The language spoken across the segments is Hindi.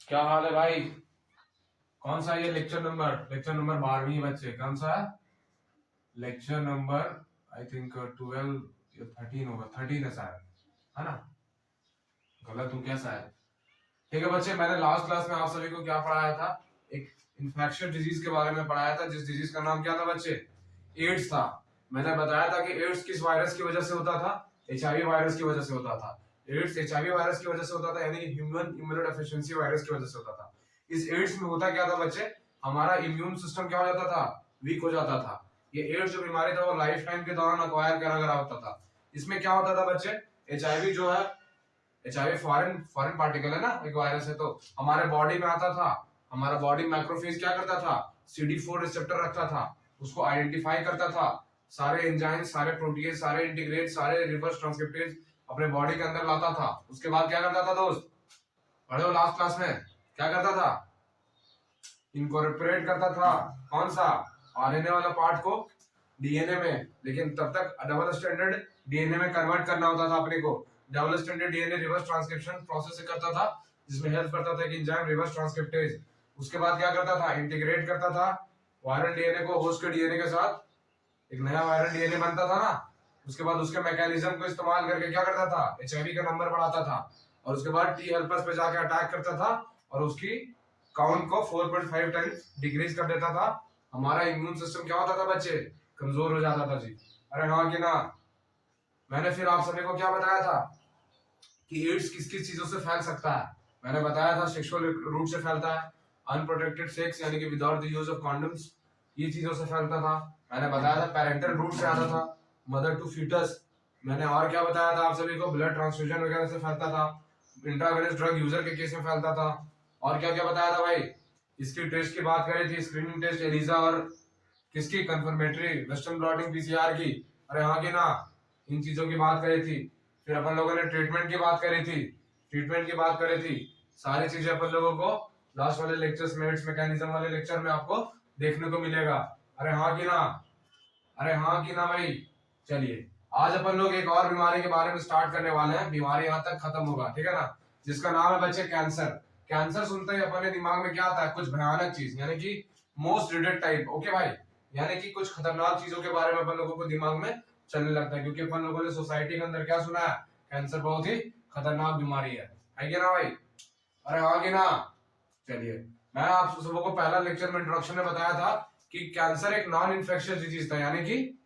क्या हाल है भाई? कौन सा ये लेक्चर नंबर 12वीं बच्चे? कौन सा है लेक्चर नंबर? आई थिंक 12 या 13 होगा, 13 है शायद, है ना? गलत हूँ क्या शायद? ठीक है बच्चे, मैंने लास्ट क्लास में आप सभी को क्या पढ़ाया था? एक इन्फेक्शियस डिजीज के बारे में पढ़ाया था, जिस डिजीज का नाम क्या था बच्चे? एड्स था। मैंने बताया था कि एड्स किस वायरस की वजह से होता था? एचआईवी वायरस की वजह से होता था। एड्स एचआईवी वायरस की वजह से होता था, यानी ह्यूमन इम्यूनोडेफिशिएंसी वायरस की वजह से होता था। इस एड्स में होता क्या था बच्चे? हमारा इम्यून सिस्टम क्या हो जाता था? वीक हो जाता था। ये एड्स जो बीमारी था वो लाइफ टाइम के दौरान अक्वायर करा करा होता था। इसमें क्या होता था बच्चे? एचआईवी जो है, एचआईवी फॉरेन फॉरेन पार्टिकल है ना, एक वायरस है, तो हमारे बॉडी में आता था। हमारा बॉडी मैक्रोफेज क्या करता था? CD4 रिसेप्टर रखता था, उसको आइडेंटिफाई करता था। सारे एंजाइम, सारे प्रोटीन, सारे इंटीग्रेट, सारे रिवर्स ट्रांसक्रिप्टेज अपने बॉडी के अंदर लाता था। उसके बाद क्या करता था दोस्त? पढ़े हो लास्ट क्लास में? क्या करता था? इनकॉर्पोरेट करता था। कौन सा? आरएनए वाला पार्ट को डीएनए में। लेकिन तब तक डबल स्टैंडर्ड डीएनए में कन्वर्ट करना होता था अपने को। Double standard DNA reverse transcription process से करता था, जिसमें हेल्प करता था कि एंजाइम रिवर्स ट्रांसक्रिप्टेज। उसके बाद क्या करता था? इंटीग्रेट करता था वायरल डीएनए को होस्ट के डीएनए के साथ, एक नया वायरल डीएनए बनता था ना। उसके बाद उसके मैकेनिज्म को इस्तेमाल करके क्या करता था? एचआईवी का नंबर बढ़ाता था, और उसके बाद टी हेल्पर्स पे जाके अटैक करता था और उसकी काउंट को 4.5 टाइम्स डिक्रीज कर देता था। हमारा इम्यून सिस्टम क्या होता था बच्चे? कमजोर हो जाता था जी। अरे हाँ कि ना? मैंने फिर आप सभी को क्या बताया था कि एड्स किस किस चीजों से फैल सकता है? मैंने बताया था सेक्सुअल रूट से फैलता है, अनप्रोटेक्टेड सेक्स यानी कि without the use of condoms, ये चीजों से फैलता था। मैंने बताया था पेरेंटल रूट से आता था, मदर टू फीटस। मैंने और क्या बताया था आप सभी को? ब्लड ट्रांसफ्यूजन वगैरह से फैलता था, इंट्रावेनस ड्रग यूजर के केस में फैलता था। और क्या क्या बताया था भाई? इसकी टेस्ट की बात करी थी, स्क्रीनिंग टेस्ट एलिजा, और किसकी? कंफर्मेटरी वेस्टर्न ब्लॉटिंग पीसीआर की। अरे हाँ की ना? इन चीजों की बात करी थी। फिर अपन लोगों ने ट्रीटमेंट की बात करी थी, सारी चीजें अपन लोगों को लास्ट वाले लेक्चर्स में, एड्स मैकेनिज्म वाले लेक्चर में आपको देखने को मिलेगा। अरे हाँ की ना? अरे हाँ की ना भाई? चलिए, आज अपन लोग एक और बीमारी के बारे में स्टार्ट करने वाले हैं। बीमारी यहाँ तक खत्म होगा, ठीक है ना? जिसका नाम है बच्चे कैंसर। कैंसर सुनते ही अपने दिमाग में क्या आता है? कुछ भयानक चीज, यानी कि मोस्ट ड्रेडेड टाइप। ओके भाई, यानी कि कुछ खतरनाक चीजों के बारे में अपन लोगों को दिमाग में चलने लगता है, क्योंकि अपन लोगों ने सोसाइटी के अंदर क्या सुना है? कैंसर बहुत ही खतरनाक बीमारी है कि ना भाई? अरे हाँ कि ना? चलिए, मैं आप सबको को पहला लेक्चर में इंट्रोडक्शन में बताया था कि कैंसर एक नॉन इन्फेक्शियस डिजीज था, यानी कि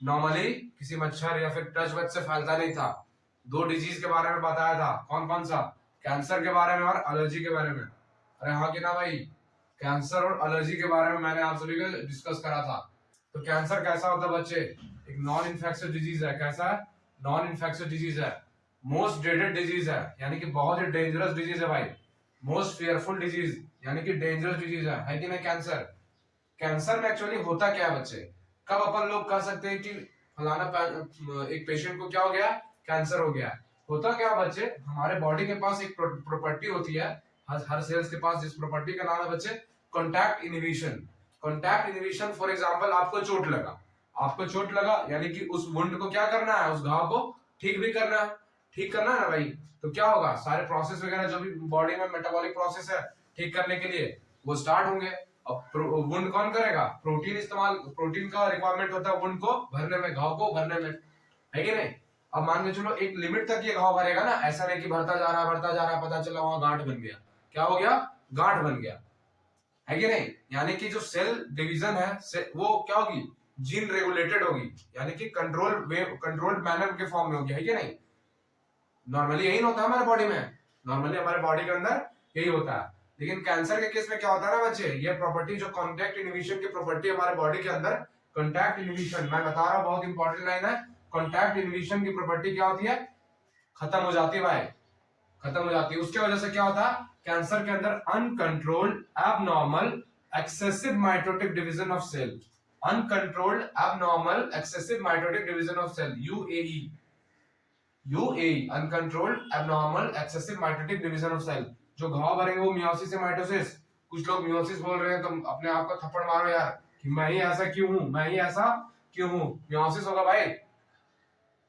नॉर्मली किसी मच्छर या फिर टच वच से फैलता नहीं था। दो डिजीज के बारे में बताया था, कौन कौन सा? कैंसर के बारे में और एलर्जी के बारे में। अरे हाँ कि ना भाई? कैंसर और एलर्जी के बारे में मैंने आप सभी को डिस्कस करा था। तो कैंसर कैसा होता है बच्चे? एक नॉन इन्फेक्शियस डिजीज है। कैसा है? नॉन इन्फेक्शियस डिजीज है, मोस्ट ड्रेडेड डिजीज है, यानी कि बहुत ही डेंजरस डिजीज है भाई। मोस्ट फेयरफुल डिजीज, यानी कि डेंजरस डिजीज है कि नहीं? कैंसर। कैंसर में एक्चुअली होता क्या है बच्चे? कब अपन लोग कह सकते हैं कि फलाना एक पेशेंट को क्या हो गया? कैंसर हो गया। होता क्या है बच्चे? हमारे बॉडी के पास एक प्रॉपर्टी होती है, हर सेल्स के पास, जिस प्रॉपर्टी का नाम है बच्चे contact inhibition. Contact inhibition, for example आपको चोट लगा, यानी कि उस वुंड को क्या करना है? उस घाव को ठीक भी करना है, ठीक करना है ना भाई? तो क्या होगा? सारे प्रोसेस वगैरह जो भी बॉडी में मेटाबॉलिक प्रोसेस है ठीक करने के लिए, वो स्टार्ट होंगे। अब वुंड कौन करेगा? प्रोटीन का रिक्वायरमेंट होता है वुंड को भरने में, घाव को भरने में, है कि नहीं? अब मान के चलो एक लिमिट तक ये घाव भरेगा ना, ऐसा नहीं कि भरता जा रहा, पता चला वहां गांठ बन गया। क्या हो गया? गांठ बन गया, है कि नहीं? यानी कि जो सेल डिवीजन है वो क्या होगी? जीन रेगुलेटेड होगी, यानी कि कंट्रोल्ड मैनर के फॉर्म में होगी, है कि नहीं? नॉर्मली यही होता है हमारे बॉडी में, नॉर्मली हमारे बॉडी के अंदर यही होता है। लेकिन कैंसर के केस में क्या होता है ना बच्चे? ये प्रॉपर्टी जो कॉन्टैक्ट इनहिबिशन की प्रॉपर्टी हमारे बॉडी के अंदर, कॉन्टैक्ट इनहिबिशन, मैं बता रहा हूं बहुत इंपॉर्टेंट लाइन है। कॉन्टैक्ट इनहिबिशन की प्रॉपर्टी क्या होती है? खत्म हो जाती है भाई, खत्म हो जाती है। उसके वजह से क्या होता है? कैंसर के अंदर uncontrolled abnormal excessive mitotic division of cell, uncontrolled abnormal excessive mitotic division of cell, यूएई, uncontrolled abnormal excessive mitotic division of cell. जो घाव भरेंगे वो मियोसिस से माइटोसिस। कुछ लोग मियोसिस बोल रहे हैं, तो अपने आप को थप्पड़ मारो यार कि मैं ही ऐसा क्यों हूं, मियोसिस होगा भाई,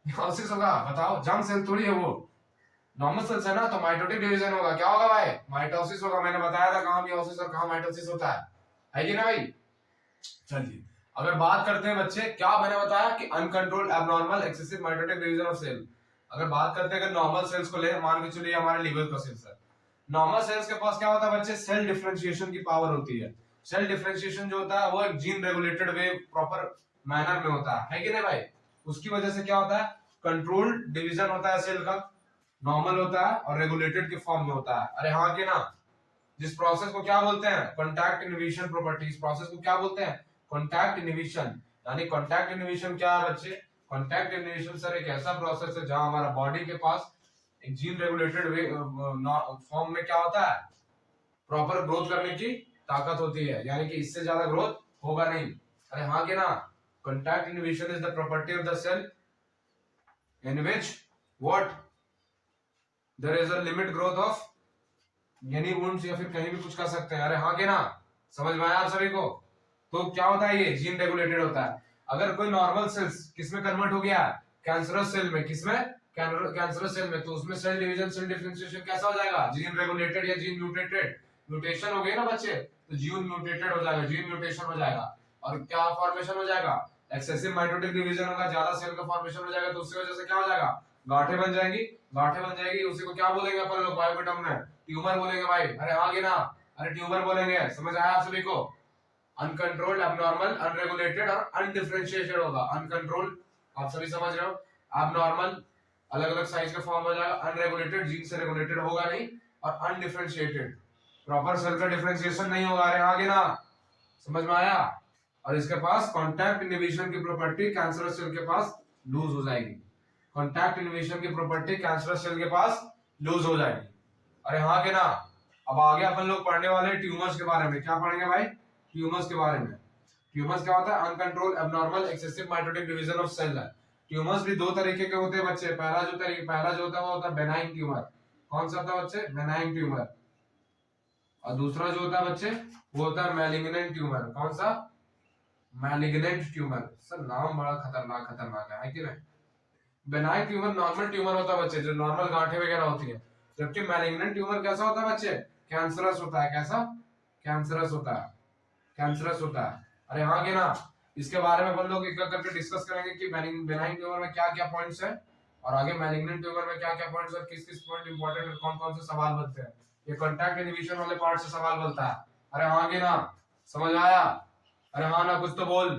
मियोसिस होगा, बताओ, जर्म सेल थोड़ी है वो। नॉर्मल सेल्स है ना, तो माइटोटिक डिवीजन होगा, क्या होगा भाई, माइटोसिस होगा। मैंने बताया था कहां मियोसिस और कहां माइटोसिस होता है कि ना भाई। चलिए अगर बात करते हैं बच्चे, क्या मैंने बताया कि uncontrolled abnormal excessive mitotic division of cell. अगर बात करते हैं, अगर नॉर्मल सेल्स को ले, मान के चलिए हमारे लीवर का सेल्स है, नॉर्मल सेल्स के पास क्या होता है बच्चे, सेल डिफरेंशिएशन की पावर होती है। सेल डिफरेंशिएशन जो होता है वो एक जीन रेगुलेटेड वे प्रॉपर मैनर में होता है कि नहीं भाई। उसकी वजह से क्या होता है, कंट्रोल्ड डिवीजन होता है सेल का, नॉर्मल होता है और रेगुलेटेड के फॉर्म में होता है। अरे हाँ कि ना। जिस प्रोसेस को क्या बोलते हैं, कॉन्टैक्ट इनहिबिशन प्रॉपर्टी। इस प्रोसेस को क्या बोलते हैं, कॉन्टैक्ट इनहिबिशन। यानी कॉन्टैक्ट इनहिबिशन क्या है बच्चे, कॉन्टैक्ट इनहिबिशन सर एक ऐसा प्रोसेस है जहां हमारा बॉडी के पास एक जीन रेगुलेटेड फॉर्म में क्या होता है, प्रॉपर ग्रोथ करने की ताकत होती है, यानी कि इससे ज्यादा ग्रोथ होगा नहीं। अरे हाँ कि ना। Contact inhibition is the property of the cell in which what there is a limit growth of यानी वुंड्स, या फिर कहीं भी कुछ कर सकते हैं। अरे हाँ कि ना, समझ में आया आप सभी को। तो क्या होता है, ये जीन रेगुलेटेड होता है। अगर कोई नॉर्मल सेल्स किसमें कन्वर्ट हो गया, कैंसरस सेल में, किसमें, कैंसरस सेल में, तो उसमें सेल डिवीजन सेल डिफरेंशिएशन कैसा हो जाएगा, जीन रेगुलेटेड या जीन म्यूटेटेड। म्यूटेशन हो गई ना बच्चे, तो जीन म्यूटेटेड हो जाएगा, जीन म्यूटेशन हो जाएगा। और क्या फॉर्मेशन हो जाएगा, एक्सेसिव माइटोटिक डिवीजन होगा, ज्यादा सेल का फॉर्मेशन हो जाएगा, तो उसकी वजह से क्या हो जाएगा, गांठें बन जाएंगी। गांठें बन जाएगी, उसी को क्या बोलेंगे अपन लोग बायोकेटम में, ट्यूमर बोलेंगे भाई। अरे हाँ कि ना, अरे ट्यूमर बोलेंगे। समझ आया आप सभी को। अनकंट्रोल्ड, एबनॉर्मल, अनरेगुलेटेड और अनडिफरेंशिएटेड होगा। अनकंट्रोल्ड आप सभी समझ रहे हो, एबनॉर्मल अलग अलग साइज का फॉर्म हो जाएगा, अनरेगुलेटेड जीन से रेगुलेटेड होगा नहीं, और अनडिफरेंशिएटेड प्रॉपर सेल का डिफरेंशिएशन नहीं होगा। अरे हाँ कि ना, समझ में आया। और इसके पास कॉन्टैक्ट इनहिबिशन की प्रॉपर्टी कैंसरस सेल के पास लूज हो जाएगी। कॉन्टैक्ट इनहिबिशन की प्रॉपर्टी कैंसरस सेल के पास लूज हो जाएगी। अरे हाँ कि ना। अब आगे अपन लोग पढ़ने वाले हैं ट्यूमर्स के बारे में। क्या पढ़ेंगे भाई, ट्यूमर्स के बारे में। ट्यूमर्स क्या होता है, uncontrolled abnormal excessive mitotic division of cell है। ट्यूमर्स भी दो तरीके के होते हैं बच्चे। पहला जो होता है वो होता है बेनाइन ट्यूमर। कौन सा होता है बच्चे, बेनाइन ट्यूमर। और दूसरा जो होता है बच्चे वो होता है मैलिग्नेंट ट्यूमर। कौन सा, मैलिग्नेंट ट्यूमर। सर नाम बड़ा खतरनाक खतरनाक है कि नहीं। बेनाइन ट्यूमर नॉर्मल ट्यूमर होता है बच्चे, जो नॉर्मल गांठें वगैरह होती है। जबकि मैलिग्नेंट ट्यूमर कैसा होता है बच्चे, कैंसरस होता है। कैसा, कैंसरस होता है, कैंसरस होता है। अरे हाँ कि ना। इसके बारे में अपन लोग एक एक करके डिस्कस करेंगे कि बेनाइन ट्यूमर में क्या क्या पॉइंट्स है, और आगे मैलिग्नेंट ट्यूमर में क्या क्या पॉइंट्स और किस किस पॉइंट इंपॉर्टेंट है, कौन कौन से सवाल बनते हैं। ये कॉन्टैक्ट इनहिबिशन वाले पार्ट से सवाल बनता है। अरे हाँ कि ना, समझ आया। अरे हाँ ना, कुछ तो बोल।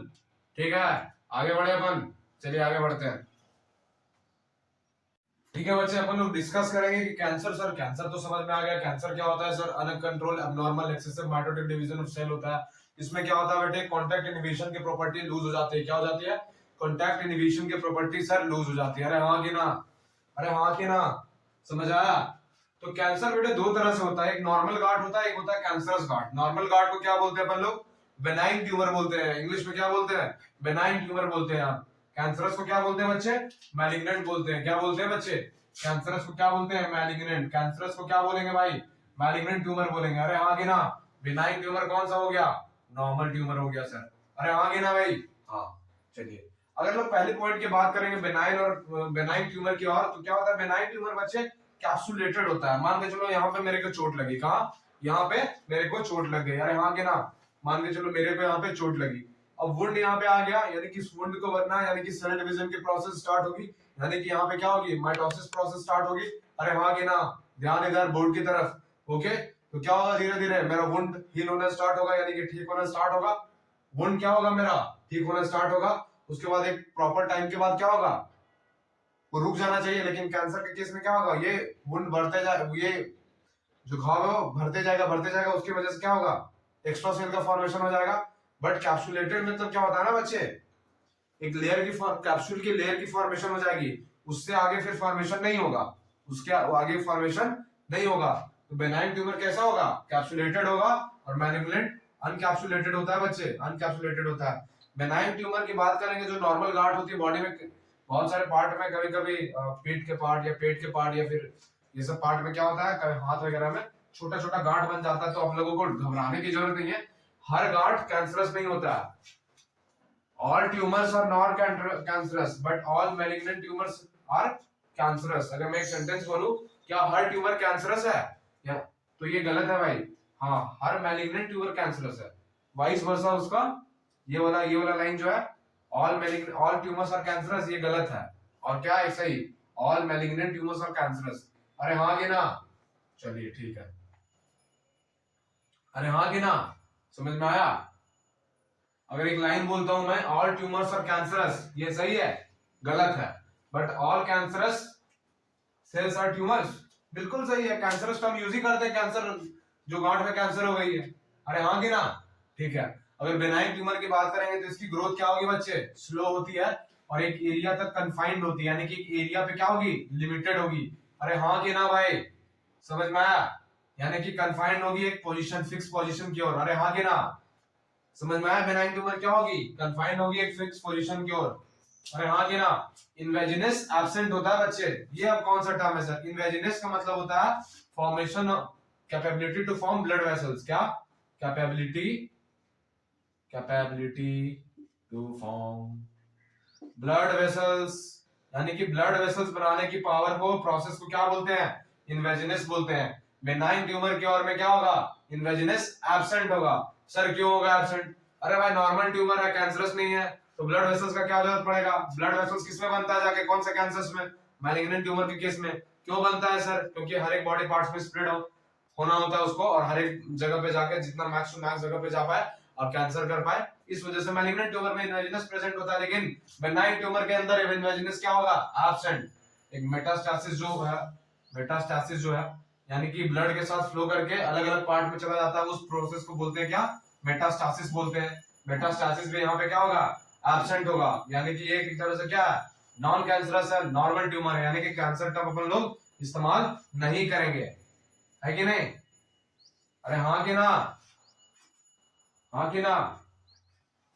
ठीक है, आगे बढ़े अपन। चलिए आगे बढ़ते हैं। ठीक है बच्चे, अपन लोग डिस्कस करेंगे कि कैंसर। सर कैंसर तो समझ में आ गया। कैंसर क्या होता है sir, uncontrolled abnormal excessive mitotic division of cell होता है। इसमें क्या होता है बेटे, कॉन्टैक्ट इनहिबिशन की प्रॉपर्टी लूज हो जाती है। क्या हो जाती है, कॉन्टैक्ट इनहिबिशन की प्रॉपर्टी सर लूज हो जाती है। अरे हाँ कि ना, अरे हाँ कि ना, समझ आया। तो कैंसर बेटे दो तरह से होता है, एक नॉर्मल गार्ड होता है, एक होता है कैंसरस गार्ड। नॉर्मल गार्ड को क्या बोलते हैं अपन लोग, बेनाइन ट्यूमर बोलते हैं। इंग्लिश में क्या बोलते हैं, बेनाइन ट्यूमर बोलते हैं। आप कैंसरस को क्या बोलते हैं बच्चे, मैलिग्नेंट बोलते हैं। क्या बोलते हैं बच्चे, कैंसरस को क्या बोलते हैं, मैलिग्नेंट। कैंसरस को क्या बोलेंगे भाई, मैलिग्नेंट ट्यूमर बोलेंगे। अरे हाँ कि ना। बेनाइन ट्यूमर कौन सा हो गया, नॉर्मल ट्यूमर हो गया सर। अरे हाँ कि ना भाई। हाँ चलिए, अगर लोग पहले पॉइंट की बात करेंगे बेनाइन और बेनाइन ट्यूमर की, और तो क्या होता है, बेनाइन ट्यूमर बच्चे कैप्सुलेटेड होता है। मान के चलो यहाँ पे मेरे को चोट लगी, कहाँ, यहाँ पे मेरे को चोट लग गई। अरे हाँ कि ना, मान के चलो मेरे को यहाँ पे चोट लगी। अब वुंड यहाँ पे आ गया, यानी कि वुंड को भरना, यानी कि सेल डिवीजन की प्रोसेस स्टार्ट होगी, यानी कि यहाँ पे क्या होगी, माइटोसिस प्रोसेस स्टार्ट होगी। अरे हाँ कि ना, ध्यान इधर बोर्ड की तरफ। ओके, तो क्या होगा, धीरे धीरे मेरा वुंड हील होना स्टार्ट होगा, यानी कि ठीक होना स्टार्ट होगा। वुंड क्या होगा, मेरा ठीक होना स्टार्ट होगा। उसके बाद एक प्रॉपर टाइम के बाद क्या होगा, वो रुक जाना चाहिए। लेकिन कैंसर के केस में क्या होगा, ये वुंड बढ़ते जाए, ये जो घाव है वो भरते जाएगा। उसकी वजह से क्या होगा, एक्स्ट्रा सेल का फॉर्मेशन हो जाएगा। बट कैप्सुलेटेड में तो क्या होता है ना बच्चे, एक लेयर की कैप्सूल की लेयर की फॉर्मेशन हो जाएगी, उससे आगे फिर फॉर्मेशन नहीं होगा, उसके आगे फॉर्मेशन नहीं होगा। तो बेनाइन ट्यूमर कैसा होगा, कैप्सुलेटेड होगा, और मैलिग्नेंट अनकैप्सुलेटेड होता है बच्चे, अनकैप्सुलेटेड होता है। बेनाइन ट्यूमर की बात करेंगे, जो नॉर्मल गार्ड होती है बॉडी में, बहुत सारे पार्ट में, कभी कभी पीठ के पार्ट या पेट के पार्ट या फिर ये सब पार्ट में क्या होता है, कभी हाथ वगैरह में छोटा छोटा गांठ बन जाता है। तो आप लोगों को घबराने की जरूरत नहीं है, हर गांठ कैंसरस नहीं होता है। All tumors are not cancerous, but all malignant tumors are cancerous। अगर मैं एक सेंटेंस बोलूं, क्या हर ट्यूमर कैंसरस है? या तो ये गलत है भाई। हाँ, हर मैलिग्नेंट ट्यूमर कैंसरस है। वाइस वर्सा उसका ये वाला लाइन जो है, ऑल ट्यूमर्स आर कैंसरस, ये गलत है। और क्या है सही? All malignant tumours are cancerous. अरे हाँ कि ना? चलिए ठीक है। अरे हाँ कि ना? समझ में आया? अगर एक लाइन बोलता हूं मैं, ऑल ट्यूमर्स आर कैंसरस, ये सही है? गलत है। But all cancerous cells are tumours, बिल्कुल सही है। कैंसरस टर्म यूज ही करते हैं कैंसर, जो गांठ में कैंसर हो गई है। अरे हाँ कि ना? ठीक है। अगर बेनाइन ट्यूमर की बात करेंगे तो इसकी ग्रोथ क्या होगी बच्चे? स्लो होती है और एक एरिया तक कन्फाइंड होती है, यानी कि एक एरिया पे क्या होगी? लिमिटेड होगी। अरे हाँ कि ना भाई? समझ में आया? यानी कि कन्फाइंड होगी एक पोजीशन, फिक्स पोजीशन की ओर। अरे हाँ कि ना? समझ में आया? बेनाइन ट्यूमर क्या होगी? कन्फाइंड होगी एक फिक्स पोजीशन की ओर। अरे हाँ कि ना? इन्वेजिनस एब्सेंट होता है बच्चे। ये अब कौन सा टर्म है सर? इन्वेजिनस का मतलब होता है formation, capability to form blood vessels. क्या? Capability to form blood vessels, यानी कि ब्लड वेसल्स बनाने की पावर को, प्रोसेस को क्या बोलते हैं? इन्वेजिनस बोलते हैं। बेनाइन ट्यूमर की ओर में क्या होगा? इन्वेजिनस एब्सेंट होगा। सर क्यों होगा एब्सेंट? अरे भाई नॉर्मल ट्यूमर है, कैंसरस नहीं है, तो ब्लड वेसल्स का क्या जरूरत पड़ेगा? ब्लड वेसल्स किसमें बनता है जाके? कौन से कैंसर्स में? मैलिग्नेंट ट्यूमर के केस में। क्यों बनता है सर? क्योंकि हर एक बॉडी पार्ट्स में स्प्रेड होना होता है उसको, और हर एक जगह पे जाके जितना मैक्स टू मैक्स जगह पे जा पाए और कैंसर कर पाए, इस वजह से मैलिग्नेंट ट्यूमर में इन्वेजिनस प्रेजेंट होता है। लेकिन बेनाइन ट्यूमर के अंदर इन्वेजिनस क्या होगा? एब्सेंट। एक मेटास्टैसिस जो है यानी कि ब्लड के साथ फ्लो करके अलग अलग पार्ट में चला जाता है, उस प्रोसेस को बोलते हैं क्या? मेटास्टैसिस बोलते हैं। मेटास्टैसिस भी यहाँ पे क्या होगा? एब्सेंट होगा। यानी कि एक तरह से क्या है? नॉन कैंसरस है, नॉर्मल ट्यूमर है, यानी कि कैंसर टर्म अपन लोग इस्तेमाल नहीं करेंगे, है कि नहीं? अरे हाँ कि ना? हाँ कि ना?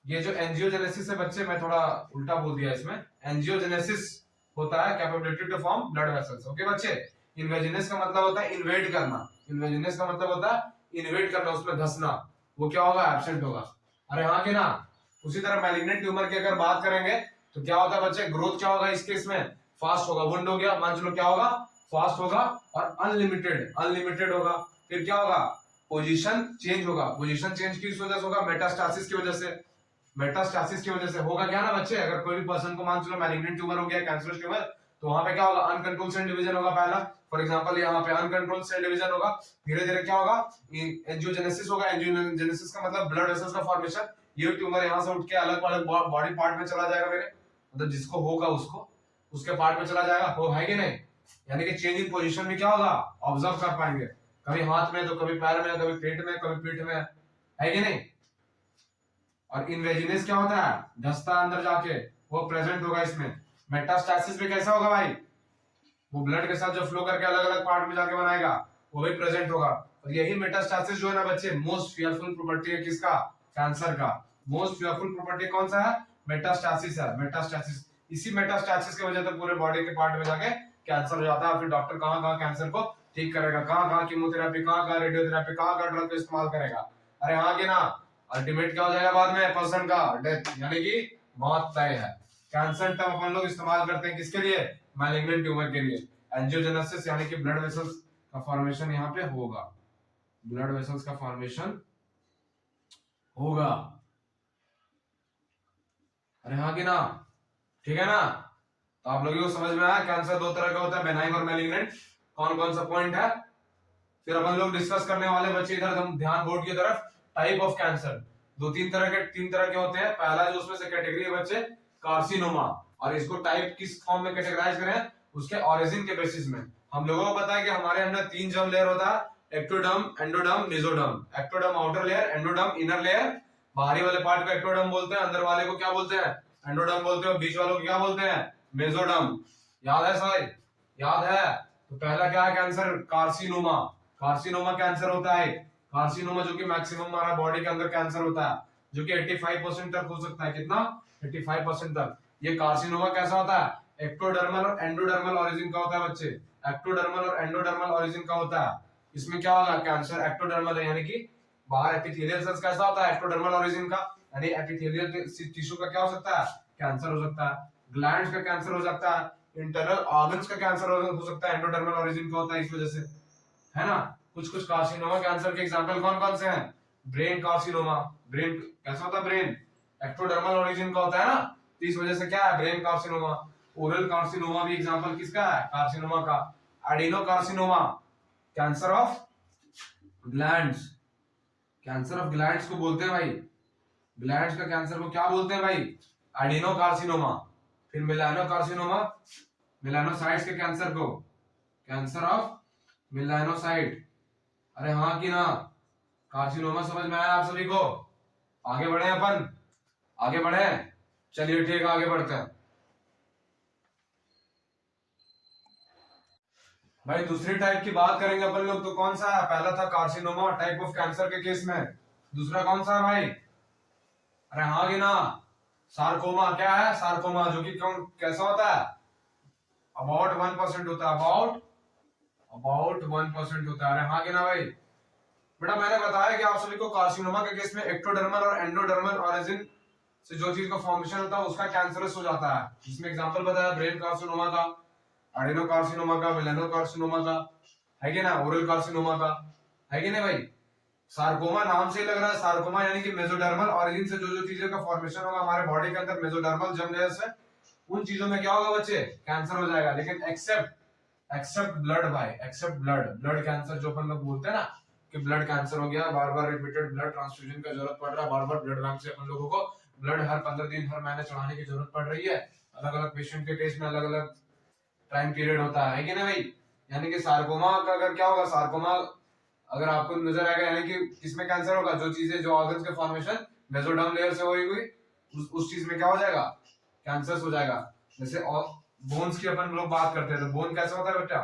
ये जो एंजियोजेनेसिस है बच्चे, मैं थोड़ा उल्टा बोल दिया इसमें। एंजियोजेनेसिस होता है capability to form blood vessels. Okay बच्चे? इन्वेजिनस का मतलब होता है इन्वेड करना। इन्वेजिनस का मतलब होता है इन्वेड करना, उसमें धंसना। वो क्या होगा? एब्सेंट होगा। अरे हाँ कि ना? उसी तरह मैलिग्नेंट ट्यूमर की अगर बात करेंगे तो क्या होता है बच्चे? ग्रोथ क्या होगा इस केस में? फास्ट होगा। वुंड हो गया, मान लो क्या होगा? फास्ट होगा और अनलिमिटेड होगा। फिर क्या होगा? पोजीशन चेंज होगा। पोजीशन चेंज किस वजह से होगा? मेटास्टासिस की वजह से। मेटास्टासिस की वजह से होगा क्या ना बच्चे? अगर कोई भी पर्सन को मान चलो मैलिग्नेंट ट्यूमर हो गया, कैंसरस ट्यूमर, तो वहां पे क्या होगा? अनकंट्रोल सेल डिवीजन होगा पहला। फॉर एग्जांपल यहाँ पे अनकंट्रोल सेल डिवीजन होगा। धीरे धीरे क्या होगा? एंजियोजेनेसिस होगा। एंजियोजेनेसिस का मतलब ब्लड वेसल्स का फॉर्मेशन। ये ट्यूमर यहाँ से उठ के अलग अलग बॉडी पार्ट में चला जाएगा मेरे, मतलब जिसको होगा उसको उसके पार्ट में चला जाएगा। हो है कि नहीं? यानी कि चेंज इन पोजीशन में क्या होगा? ऑब्जर्व कर पाएंगे। कभी हाथ में तो कभी पैर में, कभी पेट में, कभी पीठ में, है कि नहीं? और इन्वेजिनस क्या होता है? धंसता अंदर जाके, वो प्रेजेंट होगा इसमें। मेटास्टैसिस भी कैसा होगा भाई? वो ब्लड के साथ जो फ्लो करके अलग अलग पार्ट में जाके बनाएगा, वो भी प्रेजेंट होगा। और यही मेटास्टैसिस जो है ना बच्चे, मोस्ट फियरफुल प्रॉपर्टी है किसका? कैंसर का। मोस्ट फियरफुल प्रॉपर्टी कौन सा है? मेटास्टैसिस है। मेटास्टैसिस, इसी मेटास्टैसिस की वजह से पूरे बॉडी के पार्ट में जाके कैंसर हो जाता है। फिर डॉक्टर कहां कहां कैंसर को ठीक करेगा, कहां कहां कीमोथेरेपी, कहां कहां रेडियोथेरेपी, कहां कहां ड्रग का इस्तेमाल करेगा। अरे हाँ कि ना? अल्टीमेट क्या हो जाएगा बाद में? पर्सन का डेथ, यानी कि मौत तय है। कैंसर टर्म अपन लोग इस्तेमाल करते हैं किसके लिए? मैलिग्नेंट ट्यूमर के लिए। एंजियोजेनेसिस यानी कि ब्लड वेसल्स का फॉर्मेशन यहाँ पे होगा, ब्लड वेसल्स का फॉर्मेशन होगा। अरे हाँ कि ना? ठीक है ना? तो आप लोगों को समझ में आया कैंसर दो तरह का होता है, बेनाइन और मैलिग्नेंट। कौन कौन सा पॉइंट है? फिर अपन लोग डिस्कस करने वाले बच्चे, इधर हम ध्यान बोर्ड की तरफ। टाइप ऑफ कैंसर तीन तरह के होते हैं। पहला जो उसमें से कैटेगरी है बच्चे, कार्सिनोमा। और इसको टाइप किस फॉर्म में कैटेगराइज करें? उसके ओरिजिन के बेसिस में। हम लोगों को पता है कि हमारे अंदर 3 जर्म लेयर होता है, ectoderm, endoderm, mesoderm. Ectoderm outer layer, endoderm inner layer. बाहरी वाले पार्ट को एक्टोडर्म बोलते हैं, अंदर वाले को क्या बोलते हैं? एंडोडर्म बोलते हैं। बीच वालों को क्या बोलते हैं? मेसोडर्म। याद है सर? याद है? तो पहला क्या है कैंसर? कार्सिनोमा। कार्सिनोमा कैंसर होता है। कार्सिनोमा जो कि मैक्सिमम हमारा बॉडी के अंदर कैंसर होता है, जो कि 85% तक हो सकता है। कितना? 85% तक। ये कार्सिनोमा कैसा होता है? एक्टोडर्मल और एंडोडर्मल ओरिजिन का होता है बच्चे। एक्टोडर्मल और एंडोडर्मल ओरिजिन का होता है। इसमें क्या होगा? कैंसर एक्टोडर्मल है, यानी कि बाहर एपिथेलियल सेल्स कैसा होता है? एक्टोडर्मल ओरिजिन का, यानी एपिथेलियल टिश्यू का क्या हो सकता है? कैंसर हो सकता है। ग्लैंड्स का कैंसर हो सकता है, इंटरनल ऑर्गन्स का कैंसर हो सकता है, एंडोडर्मल ओरिजिन का होता है इस वजह से, है ना। कुछ कुछ कार्सिनोमा कैंसर के एग्जांपल कौन कौन से हैं? ब्रेन कार्सिनोमा, ब्रेन कैसा होता है? ब्रेन एक्टोडर्मल ओरिजिन का होता है ना, तो इस वजह से क्या है? Brain carcinoma. ओरल कार्सिनोमा भी एग्जांपल किसका है? कार्सिनोमा का। Adeno carcinoma, cancer of glands, cancer of glands को बोलते हैं भाई, ग्लैंड्स का कैंसर को क्या बोलते हैं भाई? Adeno carcinoma. फिर मिलानो कार्सिनोमा, मिलानोसाइट्स के कैंसर को कैंसर ऑफ मिलानोसाइट। अरे हाँ कि ना? कार्सिनोमा समझ में आया आप सभी को? आगे बढ़े अपन, आगे बढ़े, चलिए ठीक है आगे बढ़ते हैं भाई। दूसरी टाइप की बात करेंगे अपन लोग, तो कौन सा है? पहला था कार्सिनोमा टाइप ऑफ कैंसर के केस में, दूसरा कौन सा है भाई? अरे हाँ कि ना? सार्कोमा। क्या है सार्कोमा? जो कि कौन कैसा होता है? अबाउट 1% होता है, अबाउट 1% होता है। अरे हाँ कि ना भाई? बेटा मैंने बताया कि आप सभी को कार्सिनोमा के केस में एक्टोडर्मल और एंडोडर्मल ओरिजिन से जो चीज का फॉर्मेशन होता है उसका कैंसरस हो जाता है, जिसमें एग्जांपल बताया ब्रेन कार्सिनोमा का, एडिनो कार्सिनोमा का, मेलानो कार्सिनोमा का, है कि ना? ओरल कार्सिनोमा का, है कि नहीं भाई? सार्कोमा नाम से ही लग रहा है, सार्कोमा यानी कि मेसोडर्मल ओरिजिन से जो जो चीजों का फॉर्मेशन होगा हमारे बॉडी के अंदर मेसोडर्मल जर्म लेयर से, उन चीजों में क्या होगा बच्चे? कैंसर हो जाएगा। लेकिन एक्सेप्ट ब्लड भाई, एक्सेप्ट ब्लड कैंसर जो अपन लोग बोलते हैं ना कि ब्लड कैंसर हो गया, बार बार रिपीटेड ब्लड ट्रांसफ्यूजन का जरूरत पड़ रहा है, बार बार ब्लड बैंक से अपन लोगों को ब्लड हर 15 दिन हर महीने चढ़ाने की जरूरत पड़ रही है। अलग अलग पेशेंट के केस में अलग अलग टाइम पीरियड होता है कि ना भाई? यानी कि सार्कोमा का अगर क्या होगा, सार्कोमा अगर आपको नजर आएगा, यानी कि किसमें कैंसर होगा? जो चीजें जो ऑर्गन्स के फॉर्मेशन मेसोडर्म लेयर से हुई उस चीज में क्या हो जाएगा? कैंसर हो जाएगा। जैसे बोन्स की अपन लोग बात करते हैं, तो बोन कैसा होता है बेटा?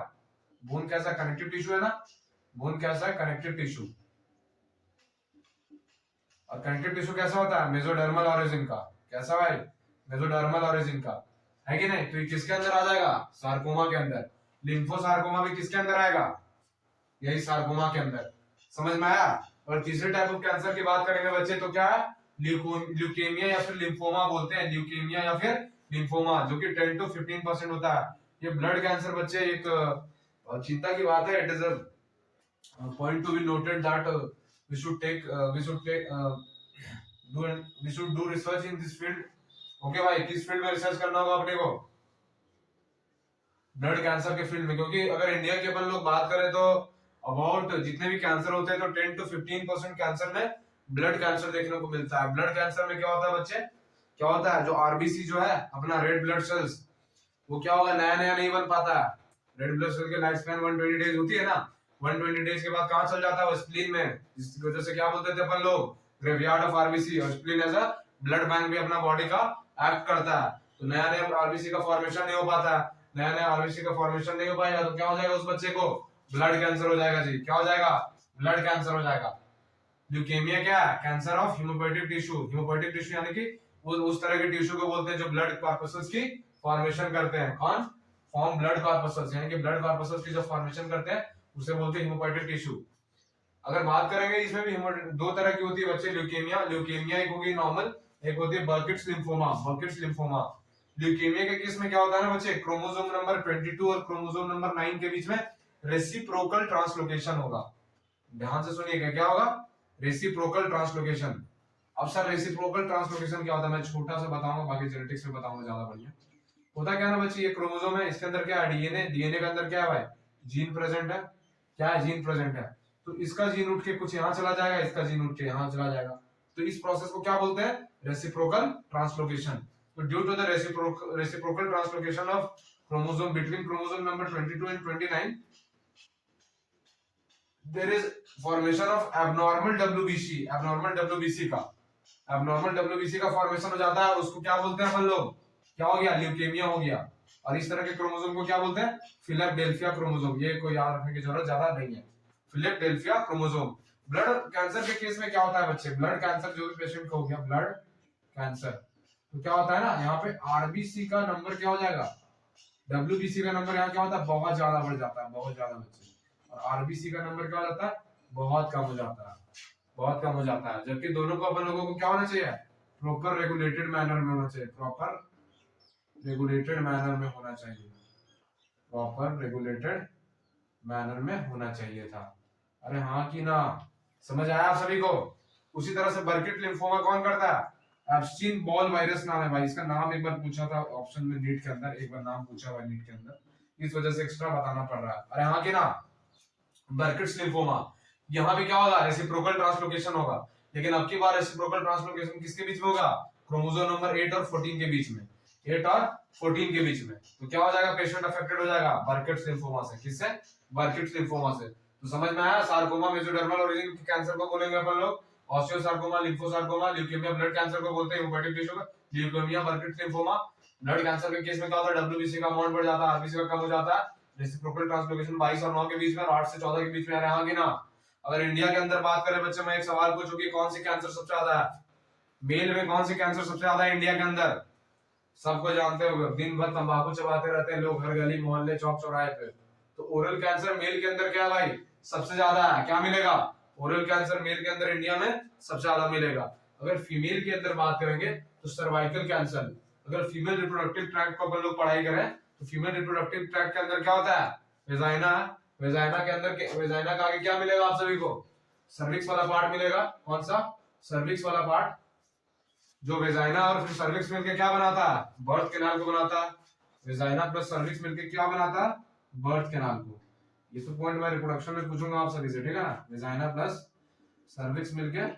बोन कैसा? कनेक्टिव टिश्यू है ना? बोन कैसा है? Connective tissue. और कनेक्टिव टिश्यू कैसा होता है? मेसोडर्मल ओरिजिन का। कैसा भाई? मेसोडर्मल ओरिजिन का, है कि नहीं? तो ये किसके अंदर आ जाएगा? सार्कोमा के अंदर। लिम्फोसार्कोमा भी किसके अंदर आएगा? यही सार्कोमा के अंदर। समझ में आया? और तीसरे टाइप ऑफ कैंसर की बात करेंगे बच्चे, तो क्या है? ल्यूकेमिया या फिर लिम्फोमा बोलते हैं, ल्यूकेमिया या फिर लिम्फोमा, जो कि 10 to 15% होता है। ये ब्लड कैंसर बच्चे एक चिंता की बात है। It is a point to be noted that we should take we should do research in this field। Okay भाई, किस फील्ड में रिसर्च करना होगा अपने को? ब्लड कैंसर के फील्ड में। क्योंकि अगर इंडिया की अपन लोग बात करें तो अबाउट जितने भी कैंसर होते हैं तो 10 to 15% कैंसर में ब्लड कैंसर देखने को मिलता है। ब्लड कैंसर में क्या होता है बच्चे? क्या होता है? जो आरबीसी जो है अपना रेड ब्लड सेल्स, वो क्या होगा? नया नया नहीं बन पाता है। रेड ब्लड सेल की लाइफ स्पैन 120 डेज होती है ना, 120 डेज के बाद कहां चल जाता है? वो स्प्लीन में। इसकी वजह से क्या बोलते थे अपन लोग? Graveyard of RBC. और spleen as a blood bank भी अपना बॉडी का एक्ट करता है। तो नया नया आरबीसी का फॉर्मेशन नहीं हो पाता है, नया नया आरबीसी का फॉर्मेशन नहीं हो पाएगा तो क्या हो जाएगा? उस बच्चे को ब्लड कैंसर हो जाएगा जी। क्या हो जाएगा? ब्लड कैंसर हो जाएगा। ल्यूकेमिया क्या है? Cancer of haemopoietic tissue. Haemopoietic tissue यानी कि उस तरह के टिश्यू को बोलते हैं जो ब्लड कॉर्पसेल्स की फॉर्मेशन करते हैं। कौन? फॉर्म ब्लड कॉर्पसेल्स, यानी कि ब्लड कॉर्पसेल्स की जो फॉर्मेशन करते हैं उसे बोलते हैं हिमोपोएटिक टिश्यू। अगर बात करेंगे इसमें भी दो तरह की होती है बच्चे ल्यूकेमिया। ल्यूकेमिया एक होगी नॉर्मल, एक होती है बर्किट्स लिम्फोमा। बर्किट्स लिम्फोमा ल्यूकेमिया के केस में क्या होता है ना बच्चे? क्रोमोसोम नंबर 22 और क्रोमोसोम नंबर 9 के बीच में रेसिप्रोकल ट्रांसलोकेशन होगा। ध्यान से सुनिएगा, क्या होगा? Reciprocal translocation. अब सर रेसिप्रोकल ट्रांसलोकेशन क्या होता है? मैं छोटा सा बताऊंगा, बाकी जेनेटिक्स में बताऊंगा ज्यादा बढ़िया। होता क्या है ना बच्चे, ये क्रोमोसोम है, इसके अंदर क्या है? डीएनए। डीएनए के अंदर क्या है भाई? जीन प्रेजेंट है। क्या है? जीन प्रेजेंट है। तो इसका जीन उठ के कुछ यहाँ चला जाएगा, इसका जीन उठ के यहाँ चला जाएगा। तो इस प्रोसेस को क्या बोलते हैं? Reciprocal translocation. तो due to the reciprocal translocation of chromosome between chromosome number 22 and 29 there is formation of abnormal WBC. Abnormal WBC का फॉर्मेशन हो जाता है। उसको क्या बोलते हैं अपन लोग? क्या हो गया? ल्यूकेमिया हो गया। और इस तरह के क्रोमोसोम को क्या बोलते हैं? Philadelphia chromosome. ये कोई याद रखने की जरूरत ज्यादा नहीं है, फिलाडेल्फिया क्रोमोसोम। ब्लड कैंसर के केस में क्या होता है बच्चे? ब्लड कैंसर जो भी पेशेंट को हो गया ब्लड कैंसर, तो क्या होता है ना, यहाँ पे आरबीसी का नंबर क्या हो जाएगा? डब्ल्यूबीसी का नंबर यहाँ क्या होता है? बहुत ज्यादा बढ़ जाता है, बहुत ज्यादा बच्चे। और आरबीसी का नंबर क्या हो जाता है? बहुत कम हो जाता है, बहुत कम हो जाता है। जबकि दोनों को अपन लोगों को क्या होना चाहिए? प्रॉपर रेगुलेटेड मैनर में होना चाहिए, प्रॉपर रेगुलेटेड मैनर में होना चाहिए। प्रॉपर रेगुलेटेड मैनर में होना चाहिए था। अरे हाँ कि ना, समझ आया आप सभी को? उसी तरह से बर्किट लिम्फोमा कौन करता है? एब्स्टीन बॉल वायरस नाम है भाई, इसका नाम एक बार पूछा था ऑप्शन में नीट के अंदर, एक बार नाम पूछा हुआ नीट के अंदर, इस वजह से एक्स्ट्रा बताना पड़ रहा है। अरे हाँ कि ना, बर्किट्स लिम्फोमा, यहाँ भी क्या होगा? रेसिप्रोकल ट्रांसलोकेशन होगा, लेकिन अब की बार रेसिप्रोकल ट्रांसलोकेशन किसके बीच में होगा? क्रोमोसोम नंबर 8 और 14 के बीच में, 8 और 14 के बीच में। तो क्या हो जाएगा? पेशेंट अफेक्टेड हो जाएगा बर्किट्स लिम्फोमा से। किससे? बर्किट्स लिम्फोमा से। तो समझ में आया? सार्कोमा मेसोडर्मल ओरिजिन के कैंसर को बोलेंगे अपन लोग ऑस्टियोसार्कोमा, लिम्फोसार्कोमा, ल्यूकेमिया ब्लड कैंसर को बोलते हैं हेमोपेटिक टिश्यू का ल्यूकेमिया, बर्किट्स लिम्फोमा। ब्लड कैंसर के केस में क्या होता है? डब्ल्यूबीसी का अमाउंट बढ़ जाता है, आरबीसी का कम हो जाता है। रेसिप्रोकल ट्रांसलोकेशन 22 और 9 के बीच में और 8 से 14 के बीच में। रहा कि ना? अगर इंडिया के अंदर बात करें बच्चे, मैं एक सवाल पूछूं कि कौन सी कैंसर सबसे ज्यादा है? मेल में कौन सी कैंसर सबसे ज्यादा है इंडिया के अंदर? सबको जानते हो, दिन भर तंबाकू चबाते रहते हैं लोग हर गली मोहल्ले चौक चौराहे पे। तो ओरल कैंसर मेल के अंदर क्या है भाई? सबसे ज्यादा है। क्या मिलेगा? ओरल कैंसर मेल के अंदर इंडिया में सबसे ज्यादा मिलेगा। अगर फीमेल के अंदर बात करेंगे तो सर्वाइकल कैंसर। अगर फीमेल रिप्रोडक्टिव ट्रैक्ट को अपन लोग पढ़ाई करें तो फीमेल रिप्रोडक्टिव ट्रैक्ट के अंदर क्या होता है? वेजाइना है। वेजाइना के अंदर वेजाइना का आगे क्या मिलेगा आप सभी को? सर्विक्स वाला पार्ट मिलेगा। कौन सा? सर्विक्स वाला पार्ट, जो वेजाइना और फिर सर्विक्स मिलकर क्या बनाता है? बर्थ कैनाल को बनाता है। वेजाइना प्लस सर्विक्स मिलकर क्या बनाता है? बर्थ कैनाल को। ये तो पॉइंट मैं रिप्रोडक्शन में पूछूंगा आप सभी से, ठीक है ना? वेजाइना प्लस सर्विक्स मिलकर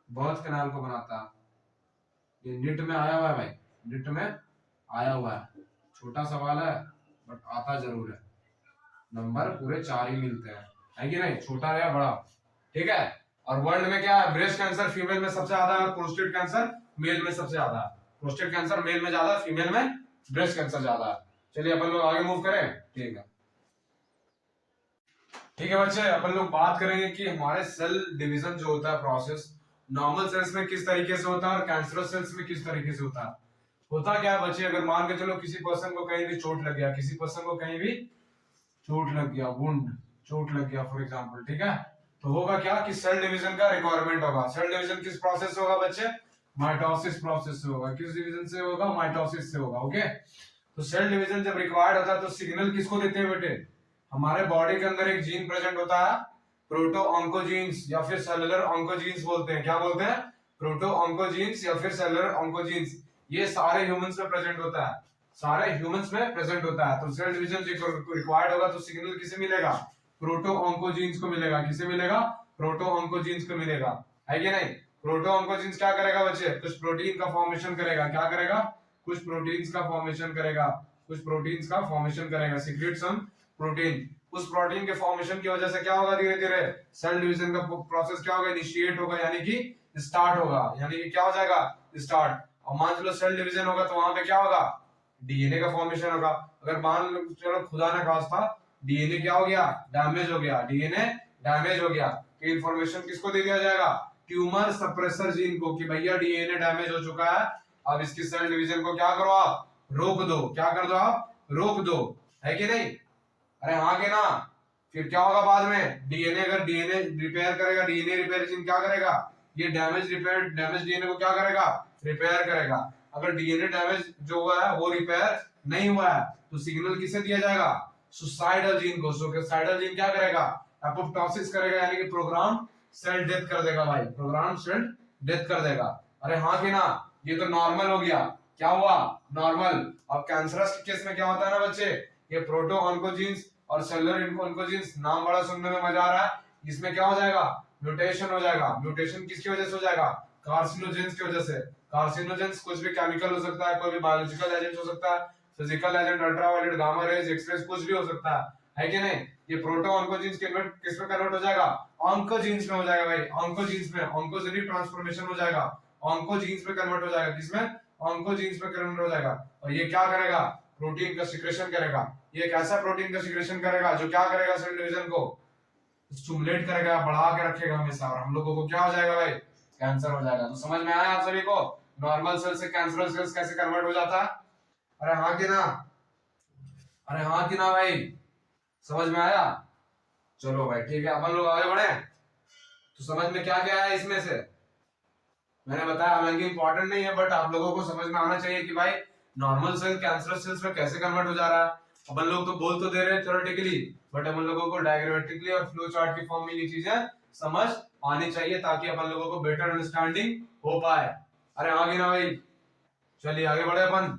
बर्थ कैनाल को बनाता है। ये निट में आया हुआ है भाई, निट में आया हुआ है। छोटा सवाल है बट आता जरूर है। नंबर पूरे 4 ही मिलते हैं, है कि नहीं? छोटा या बड़ा, ठीक है। और वर्ल्ड में क्या है? ब्रेस्ट कैंसर फीमेल में सबसे ज्यादा है, प्रोस्टेट कैंसर मेल में सबसे ज्यादा है। प्रोस्टेट कैंसर मेल में ज्यादा, फीमेल में ब्रेस्ट कैंसर ज्यादा है। चलिए अपन लोग आगे मूव करें, ठीक है। ठीक है बच्चे, अपन लोग बात करेंगे कि हमारे सेल डिवीजन जो होता है प्रोसेस, नॉर्मल सेल्स में किस तरीके से होता है और कैंसरस सेल्स में किस तरीके से होता है। होता क्या है बच्चे, अगर मान के चलो किसी पर्सन को कहीं भी चोट लग गया, किसी पर्सन को कहीं भी चोट लग गया, वुंड, चोट लग गया फॉर एग्जांपल, ठीक है, तो होगा क्या कि सेल डिवीजन का रिक्वायरमेंट होगा। सेल डिवीजन किस प्रोसेस से होगा बच्चे? माइटोसिस प्रोसेस से होगा। किस डिवीजन से होगा? माइटोसिस से होगा। ओके, तो सेल डिवीजन जब रिक्वायर्ड होता है तो सिग्नल किसको देते हैं बेटे? हमारे बॉडी के अंदर एक जीन प्रेजेंट होता है, प्रोटो ऑन्कोजीन्स या फिर सेलुलर ऑन्कोजीन्स बोलते हैं। क्या बोलते हैं? प्रोटो ऑन्कोजीन्स या फिर सेलुलर ऑन्कोजीन्स। ये सारे ह्यूमंस में प्रेजेंट होता है, सारे ह्यूमंस में प्रेजेंट होता है। तो सेल डिवीजन रिक्वायर्ड होगा तो सिग्नल किसे मिलेगा? प्रोटो ऑन्कोजीन्स को मिलेगा। किसे मिलेगा? प्रोटो ऑन्कोजीन्स को मिलेगा, है कि नहीं? प्रोटो ऑन्कोजीन्स क्या करेगा बच्चे? कुछ प्रोटीन का फॉर्मेशन करेगा। क्या करेगा? कुछ प्रोटीन्स का फॉर्मेशन करेगा, कुछ प्रोटीन्स का फॉर्मेशन करेगा, सीक्रेट सम प्रोटीन। उस प्रोटीन के फॉर्मेशन की वजह से क्या होगा? धीरे धीरे सेल डिवीजन का प्रोसेस क्या होगा? इनिशिएट होगा, यानी कि स्टार्ट होगा। यानी कि क्या हो जाएगा? स्टार्ट। और मान चलो सेल डिवीजन होगा तो वहां पे क्या होगा? डीएनए का फॉर्मेशन होगा। अगर मान लो चलो खुदा ना खास्ता डीएनए क्या हो गया? डैमेज हो गया, डीएनए डैमेज हो गया, तो इंफॉर्मेशन किसको दे दिया जाएगा? ट्यूमर सप्रेसर जीन को, कि भैया डीएनए डैमेज हो चुका है, अब इसकी सेल डिवीजन को क्या करो आप? रोक दो। क्या कर दो आप? रोक दो, है कि नहीं? अरे हाँ के ना? फिर क्या होगा बाद में? डीएनए, अगर डीएनए रिपेयर करेगा, डीएनए रिपेयर जीन क्या करेगा? ये डैमेज डीएनए को क्या करेगा? रिपेयर करेगा। अगर डीएनए डैमेज जो हुआ है वो रिपेयर नहीं हुआ है तो सिग्नल किसे दिया जाएगा? सुसाइडल जीन को। सुसाइडल जीन क्या करेगा? एपोप्टोसिस करेगा, यानी कि प्रोग्राम सेल डेथ कर देगा भाई, प्रोग्राम सेल डेथ कर देगा। अरे हाँ कि ना? ये तो नॉर्मल हो गया। क्या हुआ? नॉर्मल। अब कैंसरस के केस में क्या होता है ना बच्चे, ये प्रोटो ऑन्कोजीन्स और सेलुलर ऑन्कोजीन्स, नाम बड़ा सुनने में मजा आ रहा है, इसमें क्या हो जाएगा? म्यूटेशन हो जाएगा। म्यूटेशन किसकी वजह से हो जाएगा? कार्सिनोजेंस की वजह से। कार्सिनोजेंस कुछ भी केमिकल हो सकता है, कोई भी बायोलॉजिकल एजेंट हो सकता है, physical agent, ultraviolet, gamma rays, X rays, कुछ भी हो सकता है कि नहीं? ये प्रोटो ऑन्कोजीन्स किस में कन्वर्ट हो जाएगा? ऑन्कोजीन्स में हो जाएगा भाई, ऑन्कोजीन्स में। ऑन्कोजेनिक ट्रांसफॉर्मेशन हो जाएगा, ऑन्कोजीन्स में कन्वर्ट हो जाएगा। किसमें? ऑन्कोजीन्स में कन्वर्ट हो जाएगा। और ये क्या करेगा? प्रोटीन का सिक्रेशन करेगा। ये एक ऐसा प्रोटीन का सिक्रेशन करेगा जो क्या करेगा? सेल डिवीजन को स्टिमुलेट करेगा, बढ़ा के रखेगा हमेशा, और हम लोगों को क्या हो जाएगा भाई? कैंसर हो जाएगा। तो समझ में आया आप सभी को नॉर्मल सेल से कैंसरस सेल्स कैसे कन्वर्ट हो जाता है? अरे हाँ कि ना? अरे हाँ कि ना भाई? समझ में आया? चलो भाई ठीक है, अपन लोग आगे बढ़े। तो समझ में क्या क्या है इसमें से? मैंने बताया हालांकि इंपॉर्टेंट नहीं है बट आप लोगों को समझ में आना चाहिए कि भाई नॉर्मल सेल कैंसरस सेल्स में कैसे कन्वर्ट हो जा रहा है। अपन लोग तो बोल तो दे रहे हैं थ्योरेटिकली, बट अपन लोगों को डायग्रामेटिकली और फ्लो चार्ट की फॉर्म में ये चीजें समझ आनी चाहिए ताकि अपन लोगों को बेटर अंडरस्टैंडिंग हो पाए। अरे आगे ना भाई, चलिए आगे बढ़े अपन।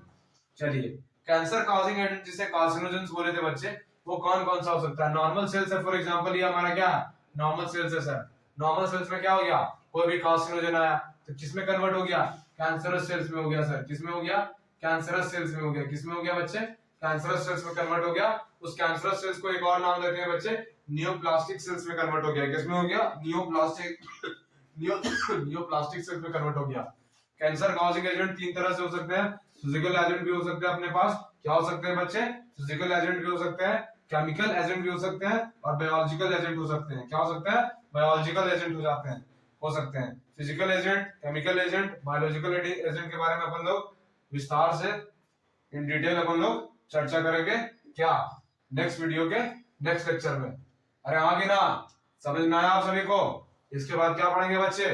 चलिए, कैंसर कॉजिंग एजेंट जिसे कार्सिनोजेंस बोले थे बच्चे, वो कौन कौन सा हो सकता है? नॉर्मल सेल्स है फॉर एग्जांपल, ये हमारा क्या नॉर्मल सेल्स है सर। नॉर्मल सेल्स में क्या हो गया, कोई भी कार्सिनोजन आया तो किसमें कन्वर्ट हो गया? कैंसरस सेल्स में हो गया सर। किसमें हो गया? कैंसरस सेल्स में हो गया। किसमें हो गया बच्चे? कैंसरस सेल्स में कन्वर्ट हो गया। उस कैंसरस सेल्स को एक और नाम देते हैं बच्चे, नियोप्लास्टिक सेल्स में कन्वर्ट हो गया। किसमें हो गया? नियोप्लास्टिक नियोप्लास्टिक सेल्स में कन्वर्ट हो गया। कैंसर कॉजिंग एजेंट तीन तरह से हो सकते हैं। फिजिकल एजेंट भी हो सकते हैं अपने पास, क्या हो सकते हैं बच्चे? फिजिकल एजेंट भी हो सकते हैं, केमिकल एजेंट भी हो सकते हैं, और बायोलॉजिकल एजेंट हो सकते हैं। क्या हो सकते हैं? बायोलॉजिकल एजेंट हो सकते हैं। Physical agent, chemical agent, biological agent के बारे में अपन लोग विस्तार से इन डिटेल अपन लोग चर्चा करेंगे, क्या नेक्स्ट वीडियो के नेक्स्ट लेक्चर में। अरे आगे ना, समझ में आया आप सभी को? इसके बाद क्या पढ़ेंगे बच्चे?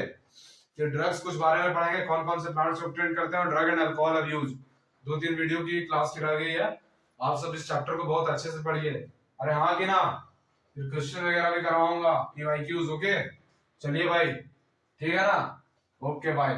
कि ड्रग्स कुछ बारे में पढ़ेंगे, कौन कौन से प्लांट्स ऑब्टेन करते हैं, drug and alcohol abuse. 2-3 video की क्लास की रह गई है, आप सब इस चैप्टर को बहुत अच्छे से पढ़िए। अरे हाँ कि ना, फिर क्वेश्चन वगैरह भी करवाऊंगा, पीवाईक्यूज। ओके, चलिए भाई, ठीक है ना? Okay bye.